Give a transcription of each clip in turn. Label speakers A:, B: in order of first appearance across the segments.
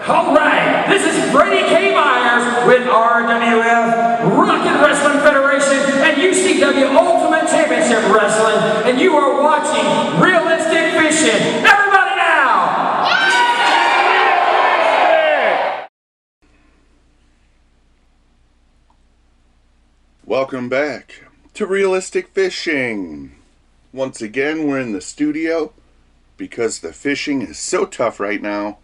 A: Alright, this is Brady K. Meyers with RWF, Rocket Wrestling Federation, and UCW Ultimate Championship Wrestling, and you are watching Realistic Fishing. Everybody now! Yeah!
B: Welcome back to Realistic Fishing. Once again, we're in the studio because the fishing is so tough right now.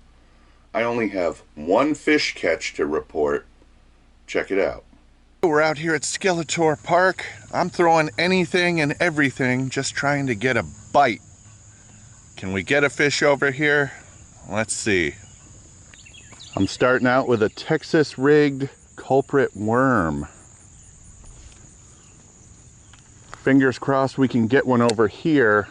B: I only have one fish catch to report. Check it out. We're out here at Skeletor Park. I'm throwing anything and everything, just trying to get a bite. Can we get a fish over here? Let's see. I'm starting out with a Texas rigged culprit worm. Fingers crossed we can get one over here.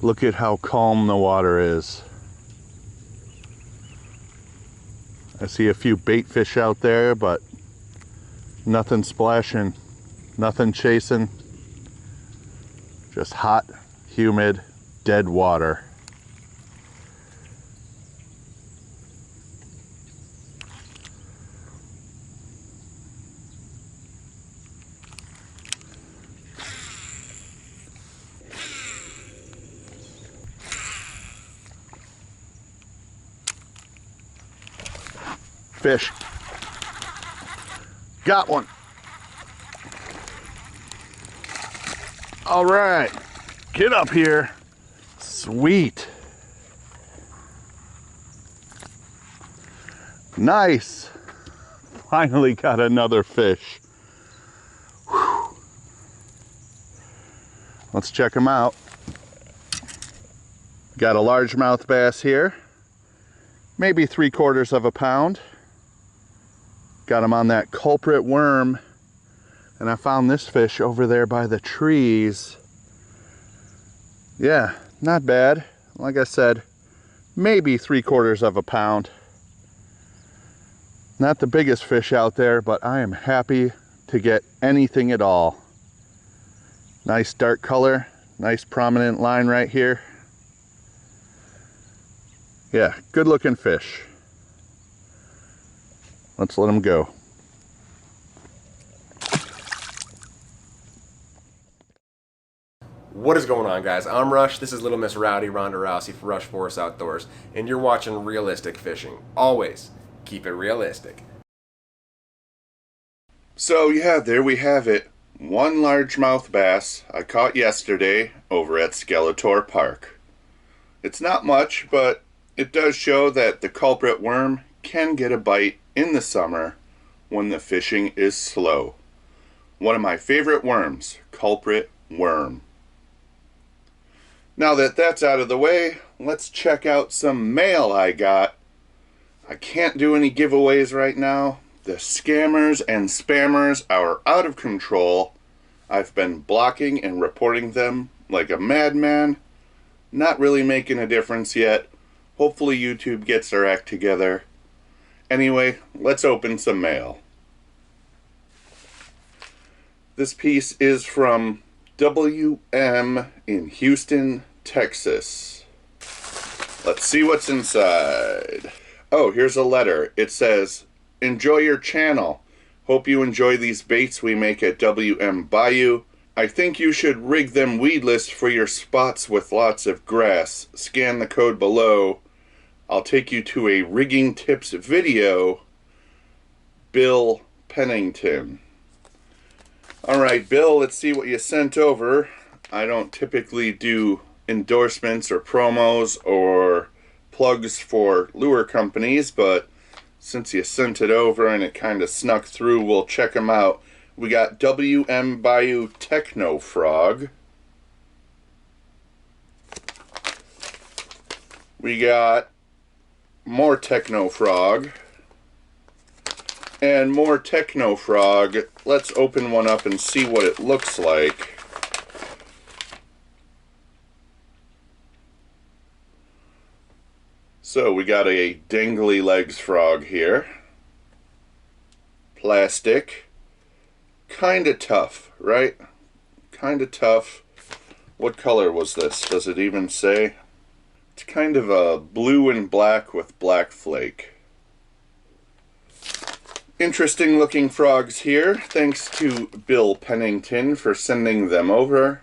B: Look at how calm the water is. I see a few bait fish out there, but nothing splashing, nothing chasing. Just hot, humid, dead water. Fish. Got one. All right, get up here. Sweet. Nice. Finally got another fish. Whew. Let's check them out. Got a largemouth bass here. Maybe 3/4 of a pound. Got him on that culprit worm, and I found this fish over there by the trees. Yeah, not bad. Like I said, maybe 3/4 of a pound. Not the biggest fish out there, but I am happy to get anything at all. Nice dark color, nice prominent line right here. Yeah, good looking fish. Let's let them go.
C: What is going on, guys? I'm Rush. This is Little Miss Rowdy Ronda Rousey for Rush Forest Outdoors, and you're watching Realistic Fishing. Always keep it realistic.
B: So yeah, there we have it. One largemouth bass I caught yesterday over at Skeletor Park. It's not much, but it does show that the culprit worm can get a bite in the summer when the fishing is slow. One of my favorite worms, culprit worm. Now that that's out of the way, let's check out some mail I got. I can't do any giveaways right now. The scammers and spammers are out of control. I've been blocking and reporting them like a madman. Not really making a difference yet. Hopefully YouTube gets their act together. Anyway, let's open some mail. This piece is from WM in Houston, Texas. Let's see what's inside. Oh, here's a letter. It says, "Enjoy your channel. Hope you enjoy these baits we make at WM Bayou. I think you should rig them weedless for your spots with lots of grass. Scan the code below. I'll take you to a rigging tips video. Bill Pennington." Alright, Bill, let's see what you sent over. I don't typically do endorsements or promos or plugs for lure companies, but since you sent it over and it kind of snuck through, we'll check them out. We got WM Bayou Techno Frog. We got more Techno Frog. And more Techno Frog. Let's open one up and see what it looks like. So we got a dangly legs frog here. Plastic. Kinda tough, right? Kinda tough. What color was this? Does it even say? It's kind of a blue and black with black flake. Interesting looking frogs here. Thanks to Bill Pennington for sending them over.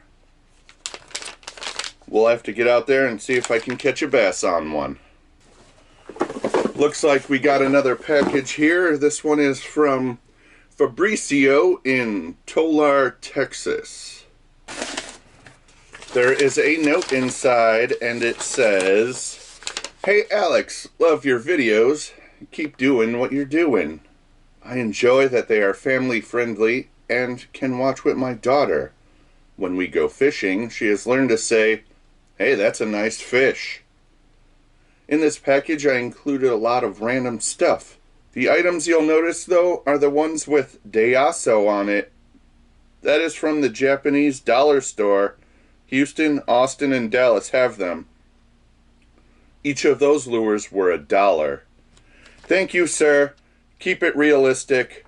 B: We'll have to get out there and see if I can catch a bass on one. Looks like we got another package here. This one is from Fabricio in Tolar, Texas. There is a note inside and it says, "Hey Alex, love your videos. Keep doing what you're doing. I enjoy that they are family friendly and can watch with my daughter. When we go fishing, she has learned to say, 'Hey, that's a nice fish.' In this package I included a lot of random stuff. The items you'll notice though are the ones with Daiso on it. That is from the Japanese dollar store. Houston, Austin, and Dallas have them. Each of those lures were $1. Thank you, sir. Keep it realistic.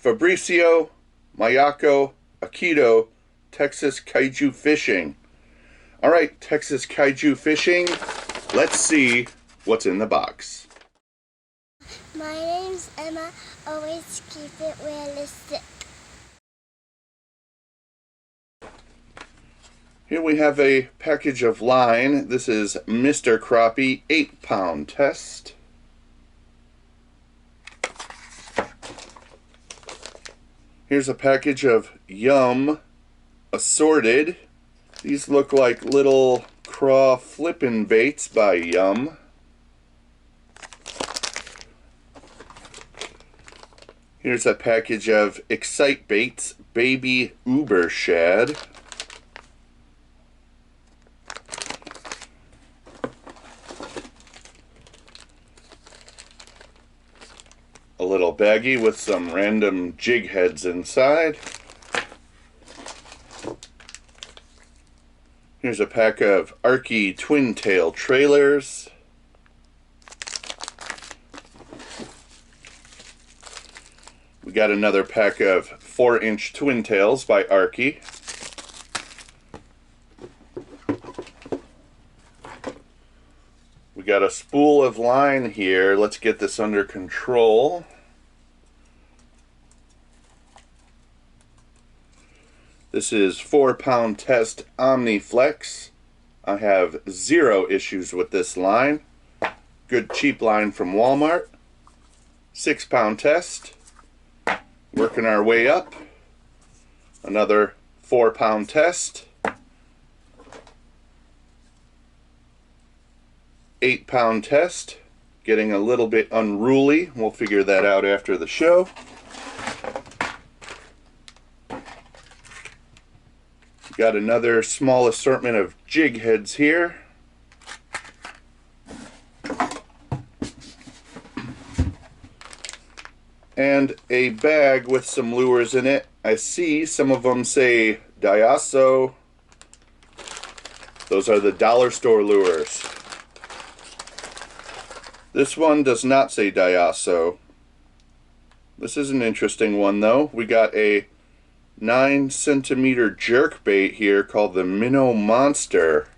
B: Fabricio, Mayako, Akito, Texas Kaiju Fishing." Alright, Texas Kaiju Fishing. Let's see what's in the box.
D: My name's Emma. Always keep it realistic.
B: Here we have a package of line. This is Mr. Crappie 8-pound test. Here's a package of Yum Assorted. These look like little craw flippin' baits by Yum. Here's a package of Excite Baits Baby Uber Shad. A little baggie with some random jig heads inside. Here's a pack of Arky Twin Tail trailers. We got another pack of 4-inch Twin Tails by Arky. We got a spool of line here. Let's get this under control. This is 4-pound test Omniflex. I have 0 issues with this line. Good cheap line from Walmart. 6-pound test. Working our way up. Another 4-pound test. 8-pound test. Getting a little bit unruly. We'll figure that out after the show. Got another small assortment of jig heads here. And a bag with some lures in it. I see some of them say Daiso. Those are the dollar store lures. This one does not say Daiso. This is an interesting one though. We got a 9-centimeter jerk bait here called the Minnow Monster.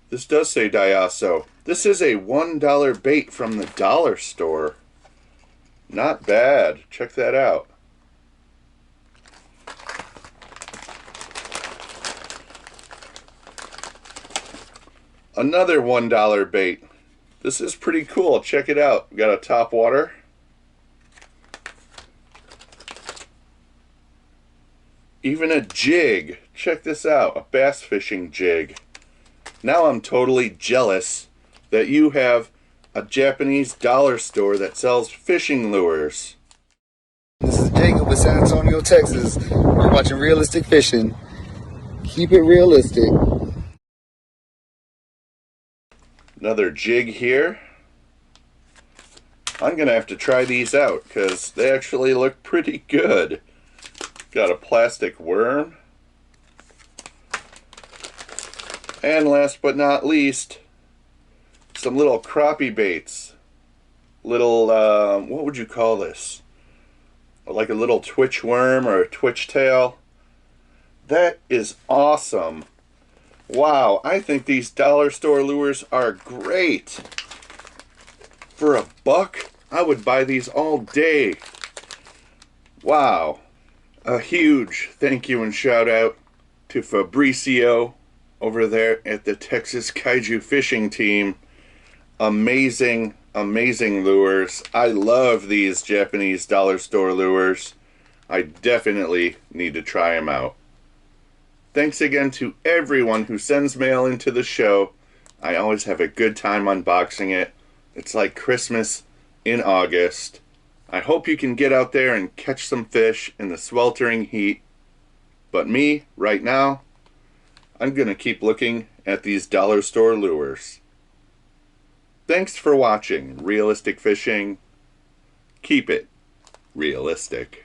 B: This does say Daiso. This is a $1 bait from the dollar store. Not bad. Check that out. Another $1 bait. This is pretty cool. Check it out. We got a top water. Even a jig. Check this out. A bass fishing jig. Now I'm totally jealous that you have a Japanese dollar store that sells fishing lures.
E: This is Jacob in San Antonio, Texas. You're watching Realistic Fishing. Keep it realistic.
B: Another jig here. I'm going to have to try these out because they actually look pretty good. Got a plastic worm. And last but not least, some little crappie baits. Little, what would you call this? Like a little twitch worm or a twitch tail. That is awesome. Wow, I think these dollar store lures are great. For $1, I would buy these all day. Wow. A huge thank you and shout out to Fabricio over there at the Texas Kaiju Fishing Team. Amazing, amazing lures. I love these Japanese dollar store lures. I definitely need to try them out. Thanks again to everyone who sends mail into the show. I always have a good time unboxing it. It's like Christmas in August. I hope you can get out there and catch some fish in the sweltering heat. But me, right now, I'm going to keep looking at these dollar store lures. Thanks for watching Realistic Fishing. Keep it realistic.